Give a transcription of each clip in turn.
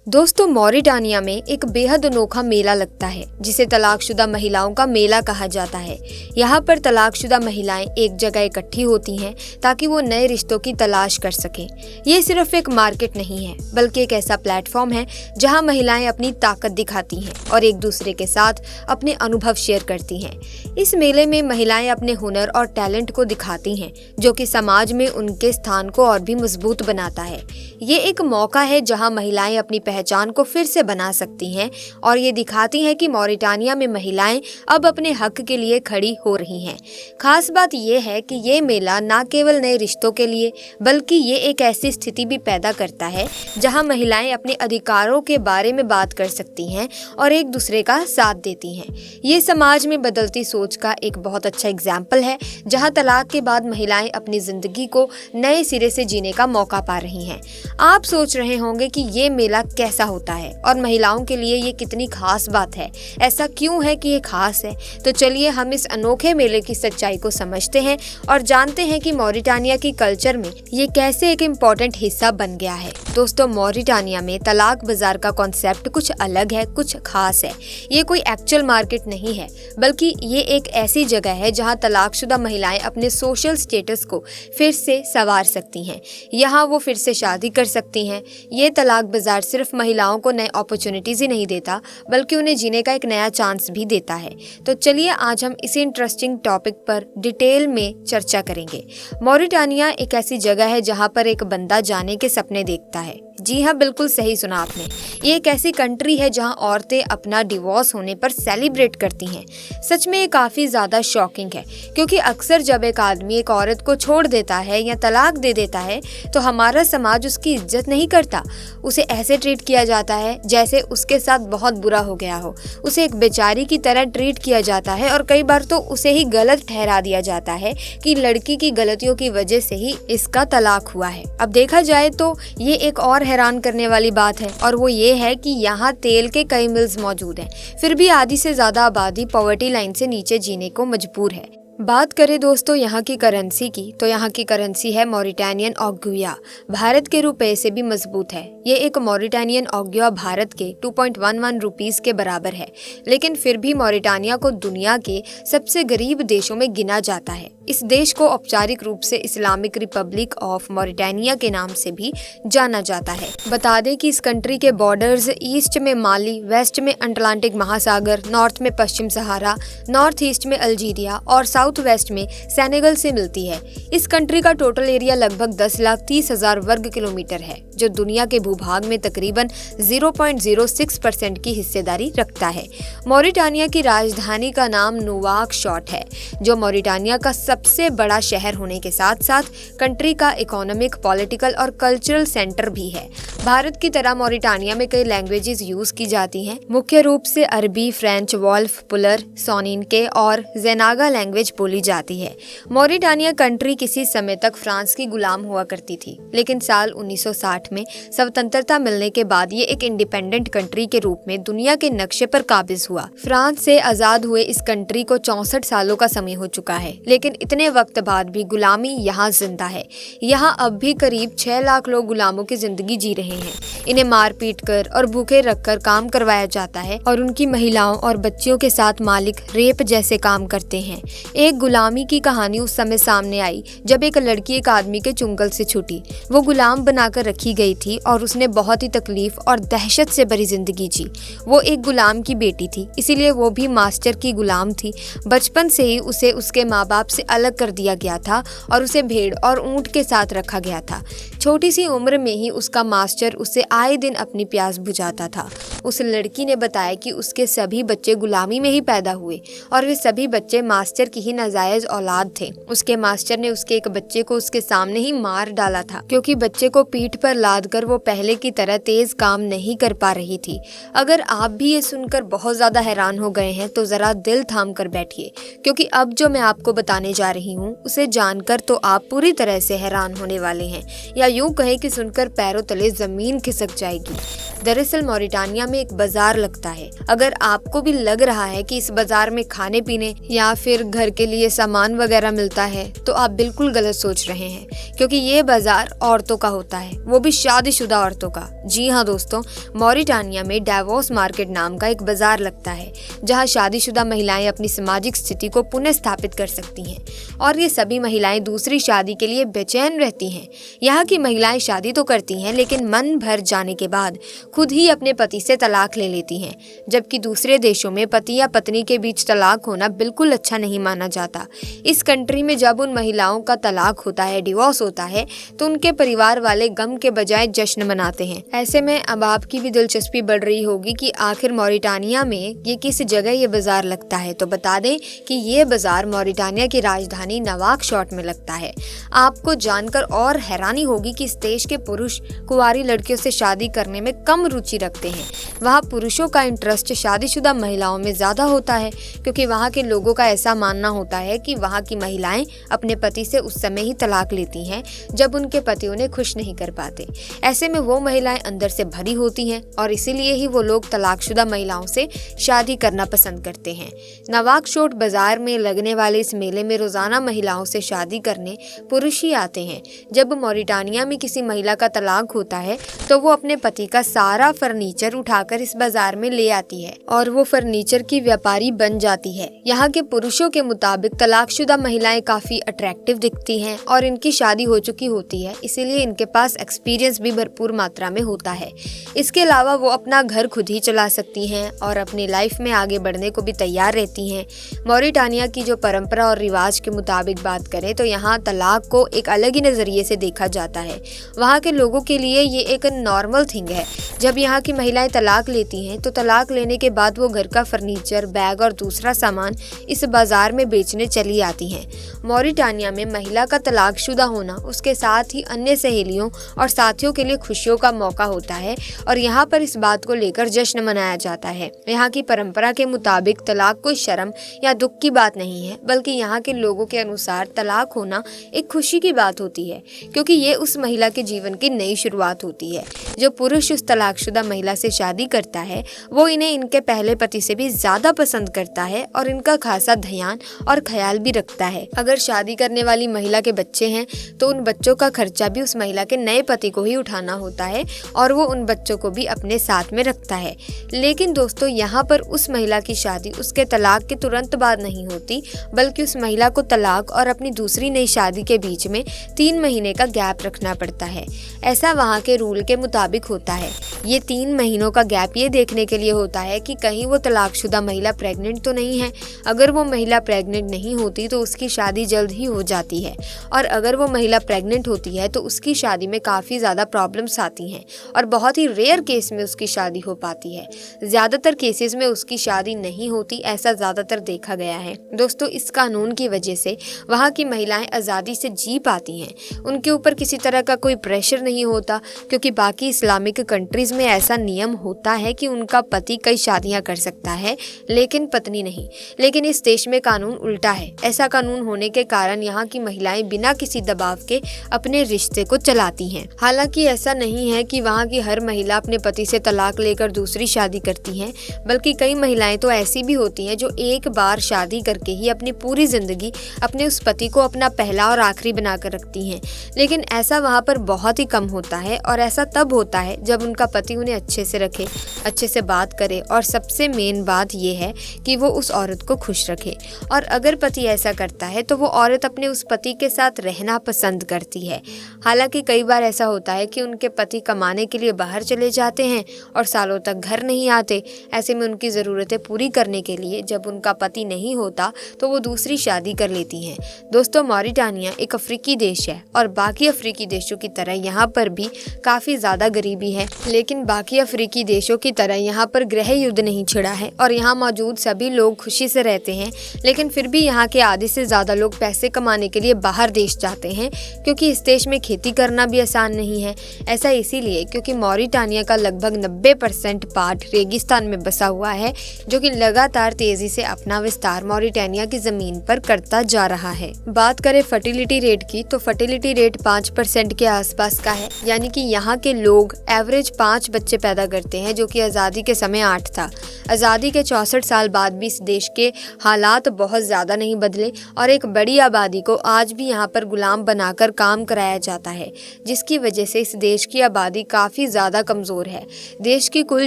दोस्तों, मॉरिटानिया में एक बेहद अनोखा मेला लगता है जिसे तलाकशुदा महिलाओं का मेला कहा जाता है। यहाँ पर तलाकशुदा महिलाएं एक जगह इकट्ठी होती हैं ताकि वो नए रिश्तों की तलाश कर सकें। ये सिर्फ एक मार्केट नहीं है बल्कि एक ऐसा प्लेटफॉर्म है जहाँ महिलाएं अपनी ताकत दिखाती हैं और एक दूसरे के साथ अपने अनुभव शेयर करती हैं। इस मेले में महिलाएं अपने हुनर और टैलेंट को दिखाती हैं जो कि समाज में उनके स्थान को और भी मजबूत बनाता है। ये एक मौका है जहाँ महिलाएं अपनी पहचान को फिर से बना सकती हैं और ये दिखाती हैं कि मॉरिटानिया में महिलाएं अब अपने हक के लिए खड़ी हो रही हैं। खास बात ये है कि ये मेला न केवल नए रिश्तों के लिए बल्कि ये एक ऐसी स्थिति भी पैदा करता है जहां महिलाएं अपने अधिकारों के बारे में बात कर सकती हैं और एक दूसरे का साथ देती हैं। ये समाज में बदलती सोच का एक बहुत अच्छा एग्जाम्पल है जहाँ तलाक के बाद महिलाएं अपनी जिंदगी को नए सिरे से जीने का मौका पा रही हैं। आप सोच रहे होंगे कि ये मेला कैसा होता है और महिलाओं के लिए ये कितनी खास बात है, ऐसा क्यों है कि ये खास है। तो चलिए हम इस अनोखे मेले की सच्चाई को समझते हैं और जानते हैं कि मॉरिटानिया की कल्चर में ये कैसे एक इम्पोर्टेंट हिस्सा बन गया है। दोस्तों, मॉरिटानिया में तलाक बाजार का कॉन्सेप्ट कुछ अलग है, कुछ खास है। ये कोई एक्चुअल मार्केट नहीं है बल्कि ये एक ऐसी जगह है जहाँ तलाकशुदा महिलाएं अपने सोशल स्टेटस को फिर से संवार सकती हैं। यहाँ वो फिर से शादी कर सकती हैं। ये तलाक बाजार सिर्फ महिलाओं को नए अपॉर्चुनिटीज ही नहीं देता बल्कि उन्हें जीने का एक नया चांस भी देता है। तो चलिए आज हम इसी इंटरेस्टिंग टॉपिक पर डिटेल में चर्चा करेंगे। मॉरिटानिया एक ऐसी जगह है जहाँ पर एक बंदा जाने के सपने देखता है। जी हाँ, बिल्कुल सही सुना आपने। ये एक ऐसी कंट्री है जहाँ औरतें अपना डिवोर्स होने पर सेलिब्रेट करती हैं। सच में ये काफ़ी ज़्यादा शॉकिंग है क्योंकि अक्सर जब एक आदमी एक औरत को छोड़ देता है या तलाक दे देता है तो हमारा समाज उसकी इज्जत नहीं करता। उसे ऐसे ट्रीट किया जाता है जैसे उसके साथ बहुत बुरा हो गया हो। उसे एक बेचारी की तरह ट्रीट किया जाता है और कई बार तो उसे ही गलत ठहरा दिया जाता है कि लड़की की गलतियों की वजह से ही इसका तलाक हुआ है। अब देखा जाए तो ये एक और हैरान करने वाली बात है और वो ये है कि यहाँ तेल के कई मिल्स मौजूद हैं, फिर भी आधी से ज्यादा आबादी पॉवर्टी लाइन से नीचे जीने को मजबूर है। बात करें दोस्तों यहाँ की करेंसी की, तो यहाँ की करेंसी है मॉरिटानियन ऑग्युआ। भारत के रुपए से भी मजबूत है। ये एक मॉरिटानियन ऑग्युआ भारत के 2.11 रुपीस के बराबर है, लेकिन फिर भी मॉरिटानिया को दुनिया के सबसे गरीब देशों में गिना जाता है। इस देश को औपचारिक रूप से इस्लामिक रिपब्लिक ऑफ मॉरिटानिया के नाम से भी जाना जाता है। बता दें कि इस कंट्री के बॉर्डर्स ईस्ट में माली, वेस्ट में अटलांटिक महासागर, नॉर्थ में पश्चिम सहारा, नॉर्थ ईस्ट में अल्जीरिया और साउथ वेस्ट में सेनेगल से मिलती है। इस कंट्री का टोटल एरिया लगभग 10,30,000 वर्ग किलोमीटर है जो दुनिया के भूभाग में तकरीबन 0.06% की हिस्सेदारी रखता है। मॉरिटानिया की राजधानी का नाम नुवाकशॉट है जो मॉरिटानिया का सबसे बड़ा शहर होने के साथ साथ कंट्री का इकोनॉमिक, पॉलिटिकल और कल्चरल सेंटर भी है। भारत की तरह मॉरिटानिया में कई लैंग्वेजेस यूज की जाती हैं। मुख्य रूप से अरबी, फ्रेंच, वॉल्फ, पुलर, सोनिनके और जेनागा लैंग्वेज बोली जाती है। मॉरिटानिया कंट्री किसी समय तक फ्रांस की गुलाम हुआ करती थी, लेकिन साल 1960 में स्वतंत्रता मिलने के बाद ये एक इंडिपेंडेंट कंट्री के रूप में दुनिया के नक्शे पर काबिज हुआ। फ्रांस से आजाद हुए इस कंट्री को 64 सालों का समय हो चुका है, लेकिन इतने वक्त बाद भी गुलामी यहाँ जिंदा है। यहाँ अब भी करीब 6 लाख लोग गुलामों की जिंदगी जी रहे हैं। इन्हें मार पीट कर और भूखे रखकर काम करवाया जाता है और उनकी महिलाओं और बच्चियों के साथ मालिक रेप जैसे काम करते हैं। एक गुलामी की कहानी उस समय सामने आई जब एक लड़की एक आदमी के चुंगल से छूटी। वो गुलाम बनाकर रखी गई थी और उसने बहुत ही तकलीफ और दहशत से भरी जिंदगी जी। वो एक गुलाम की बेटी थी, इसीलिए वो भी मास्टर की गुलाम थी। बचपन से ही उसे उसके माँ बाप से अलग कर दिया गया था और उसे भेड़ और ऊंट के साथ रखा गया था। छोटी सी उम्र में ही उसका मास्टर उसे आए दिन अपनी प्यास बुझाता था। उस लड़की ने बताया कि उसके सभी बच्चे गुलामी में ही पैदा हुए और वे सभी बच्चे मास्टर की ही नाजायज औलाद थे। उसके मास्टर ने उसके एक बच्चे को उसके सामने ही मार डाला था क्योंकि बच्चे को पीठ पर लाद कर वो पहले की तरह तेज काम नहीं कर पा रही थी। अगर आप भी ये सुनकर बहुत ज्यादा हैरान हो गए हैं तो जरा दिल थाम कर बैठिए, क्योंकि अब जो मैं आपको बताने जा रही हूँ उसे जानकर तो आप पूरी तरह से हैरान होने वाले हैं, या यूं कहें कि सुनकर पैरों तले जमीन खिसक जाएगी। दरअसल मॉरिटानिया में एक बाजार लगता है। अगर आपको भी लग रहा है कि इस बाजार में खाने पीने या फिर घर के लिए सामान वगैरह मिलता है, तो आप बिल्कुल गलत सोच रहे हैं, क्योंकि ये बाजार औरतों का होता है, वो भी शादीशुदा औरतों का। जी हाँ दोस्तों, मॉरिटानिया में डावोस मार्केट नाम का एक बाजार लगता है, जहाँ शादीशुदा महिलाएं अपनी सामाजिक स्थिति को पुनः स्थापित कर सकती हैं। और ये सभी महिलाएं दूसरी शादी के लिए बेचैन रहती हैं। यहाँ की महिलाएं शादी तो करती हैं, लेकिन मन भर जाने के बाद खुद ही अपने पति से तलाक ले लेती हैं, जबकि दूसरे देशों में पति या पत्नी के बीच तलाक होना बिल्कुल अच्छा नहीं माना जाता। इस कंट्री में जब उन महिलाओं का तलाक होता है, डिवोर्स होता है, तो उनके परिवार वाले गम के बजाय जश्न मनाते हैं। ऐसे में अब आपकी भी दिलचस्पी बढ़ रही होगी कि आखिर मॉरिटानिया में ये किस जगह ये बाजार लगता है। तो बता दें कि ये बाजार मॉरिटानिया की राजधानी नवाकशॉट में लगता है। आपको जानकर और हैरानी होगी कि इस देश के पुरुष कुंवारी लड़कियों से शादी करने में कम रुचि रखते हैं। वहाँ पुरुषों का इंटरेस्ट शादीशुदा महिलाओं में ज्यादा होता है, क्योंकि वहाँ के लोगों का ऐसा मानना होता है कि वहाँ की महिलाएं अपने पति से उस समय ही तलाक लेती हैं जब उनके पति उन्हें खुश नहीं कर पाते। ऐसे में वो महिलाएं अंदर से भरी होती हैं और इसीलिए ही वो लोग तलाकशुदा महिलाओं से शादी करना पसंद करते हैं। नवाकशॉट बाजार में लगने वाले इस मेले में रोजाना महिलाओं से शादी करने पुरुष ही आते हैं। जब मॉरिटानिया में किसी महिला का तलाक होता है तो वो अपने पति का सारा फर्नीचर उठाकर इस बाजार में ले आती है और वो फर्नीचर की व्यापारी बन जाती है। यहाँ के पुरुषों के मुताबिक तलाकशुदा महिलाएं काफी अट्रैक्टिव दिखती हैं और इनकी शादी हो चुकी होती है, इसीलिए इनके पास एक्सपीरियंस भी भरपूर मात्रा में होता है। इसके अलावा वो अपना घर खुद ही चला सकती हैं और अपनी लाइफ में आगे बढ़ने को भी तैयार रहती हैं। मॉरिटानिया की जो परंपरा और रिवाज के मुताबिक बात करें तो यहाँ तलाक को एक अलग ही नजरिए से देखा जाता है। वहाँ के लोगों के लिए ये एक नॉर्मल थिंग है। जब यहाँ की महिलाएं तलाक लेती हैं तो तलाक लेने के बाद वो घर का फर्नीचर, बैग और दूसरा सामान इस बाजार में बेचने चली आती हैं। मॉरिटानिया में महिला का तलाकशुदा होना उसके साथ ही अन्य सहेलियों और साथियों के लिए खुशियों का मौका होता है और यहाँ पर इस बात को लेकर जश्न मनाया जाता है। यहाँ की परंपरा के मुताबिक तलाक कोई शर्म या दुख की बात नहीं है, बल्कि यहाँ के लोगों के अनुसार तलाक होना एक खुशी की बात होती है, क्योंकि ये उस महिला के जीवन की नई शुरुआत होती है। जो पुरुष उस तलाकशुदा महिला से शादी करता है वो इन्हें इनके पहले पति से भी ज्यादा पसंद करता है और इनका खासा ध्यान और ख्याल भी रखता है। अगर शादी करने वाली महिला के बच्चे हैं तो उन बच्चों का खर्चा भी उस महिला के नए पति को ही उठाना होता है और वो उन बच्चों को भी अपने साथ में रखता है। लेकिन दोस्तों, यहाँ पर उस महिला की शादी उसके तलाक के तुरंत बाद नहीं होती, बल्कि उस महिला को तलाक और अपनी दूसरी नई शादी के बीच में 3 महीने का गैप रखना पड़ता है। ऐसा वहाँ के रूल के मुताबिक होता है। ये 3 महीनों का गैप ये देखने के लिए होता है कि कहीं वो तलाकशुदा महिला प्रेग्नेंट तो नहीं है। अगर वो महिला प्रेग्नेंट नहीं होती तो उसकी शादी जल्द ही हो जाती है, और अगर वो महिला प्रेग्नेंट होती है तो उसकी शादी में काफ़ी ज़्यादा प्रॉब्लम्स आती हैं और बहुत ही रेयर केस में उसकी शादी हो पाती है। ज़्यादातर केसेस में उसकी शादी नहीं होती, ऐसा ज़्यादातर देखा गया है। दोस्तों, इस कानून की वजह से वहाँ की महिलाएं आज़ादी से जी पाती हैं। उनके ऊपर किसी तरह का कोई प्रेशर नहीं होता, क्योंकि बाकी इस्लामिक कंट्रीज में ऐसा नियम होता है कि उनका पति कई शादियां कर सकता है लेकिन पत्नी नहीं। लेकिन इस देश में कानून उल्टा है। ऐसा कानून होने के कारण यहाँ की महिलाएं बिना किसी दबाव के अपने रिश्ते को चलाती हैं। हालांकि ऐसा नहीं है कि वहाँ की हर महिला अपने पति से तलाक लेकर दूसरी शादी करती हैं, बल्कि कई महिलाएं तो ऐसी भी होती हैं जो एक बार शादी करके ही अपनी पूरी जिंदगी अपने उस पति को अपना पहला और आखिरी बनाकर रखती हैं। लेकिन ऐसा वहाँ पर बहुत ही कम होता है, और ऐसा तब होता है जब उनका पति उन्हें अच्छे से रखे, अच्छे से बात करे, और सबसे मेन बात यह है कि वो उस औरत को खुश रखे। और अगर पति ऐसा करता है तो वो औरत अपने उस पति के साथ रहना पसंद करती है। हालांकि कई बार ऐसा होता है कि उनके पति कमाने के लिए बाहर चले जाते हैं और सालों तक घर नहीं आते। ऐसे में उनकी ज़रूरतें पूरी करने के लिए जब उनका पति नहीं होता तो वो दूसरी शादी कर लेती हैं। दोस्तों, मॉरिटानिया एक अफ्रीकी देश है और बाकी अफ्रीकी देशों की तरह यहाँ पर भी काफ़ी ज़्यादा गरीबी है, लेकिन बाकी अफ्रीकी देशों की तरह यहाँ पर गृह युद्ध नहीं छिड़ा है और यहाँ मौजूद सभी लोग खुशी से रहते हैं। लेकिन फिर भी यहाँ के आधे से ज़्यादा लोग पैसे कमाने के लिए बाहर देश जाते हैं, क्योंकि इस देश में खेती करना भी आसान नहीं है। ऐसा इसीलिए क्योंकि मॉरिटानिया का लगभग 90% पार्ट रेगिस्तान में बसा हुआ है, जो कि लगातार तेजी से अपना विस्तार मॉरिटानिया की ज़मीन पर करता जा रहा है। बात करें फर्टिलिटी रेट की, तो फर्टिलिटी रेट 5% के आसपास का है, यानी कि यहाँ के लोग एवरेज 5 5 बच्चे पैदा करते हैं, जो कि आज़ादी के समय 8 था। आज़ादी के 64 साल बाद भी इस देश के हालात बहुत ज़्यादा नहीं बदले और एक बड़ी आबादी को आज भी यहाँ पर गुलाम बनाकर काम कराया जाता है, जिसकी वजह से इस देश की आबादी काफ़ी ज़्यादा कमज़ोर है। देश की कुल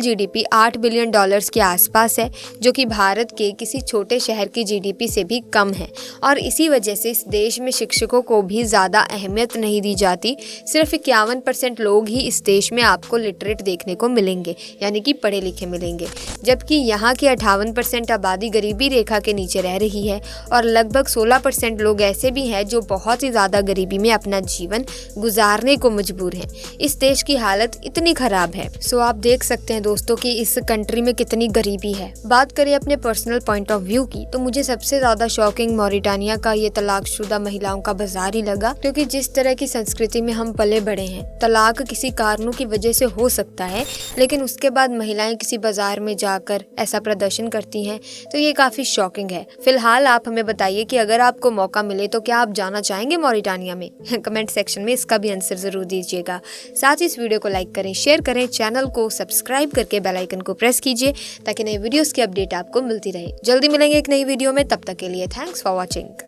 जीडीपी $8 बिलियन के आसपास है, जो कि भारत के किसी छोटे शहर की जीडीपी से भी कम है। और इसी वजह से इस देश में शिक्षकों को भी ज़्यादा अहमियत नहीं दी जाती। सिर्फ 51% लोग ही इस देश में आपको लिटरेट देखने को मिलेंगे, यानी कि पढ़े लिखे मिलेंगे, जबकि यहाँ की 58% आबादी गरीबी रेखा के नीचे रह रही है और लगभग 16% लोग ऐसे भी हैं जो बहुत ही ज़्यादा गरीबी में अपना जीवन गुजारने को मजबूर हैं। इस देश की हालत इतनी ख़राब है। सो आप देख सकते हैं दोस्तों कि इस कंट्री में कितनी गरीबी है। बात करें अपने पर्सनल पॉइंट ऑफ व्यू की, तो मुझे सबसे ज़्यादा शॉकिंग मॉरिटानिया का ये तलाकशुदा महिलाओं का बाजार ही लगा, क्योंकि जिस तरह की संस्कृति में हम पले बढ़े हैं, तलाक किसी कारणों की वजह से हो सकता है, लेकिन उसके बाद महिलाएं किसी बाजार में जाकर ऐसा प्रदर्शन करती हैं, तो ये काफ़ी शॉकिंग है। फिलहाल आप हमें बताइए कि अगर आपको मौका मिले तो क्या आप जाना चाहेंगे मॉरिटानिया में? कमेंट सेक्शन में इसका भी आंसर ज़रूर दीजिएगा। साथ ही इस वीडियो को लाइक करें, शेयर करें, चैनल को सब्सक्राइब करके बेल आइकन को प्रेस कीजिए ताकि नई वीडियोस की अपडेट आपको मिलती रहे। जल्दी मिलेंगे एक नई वीडियो में, तब तक के लिए थैंक्स फॉर वॉचिंग।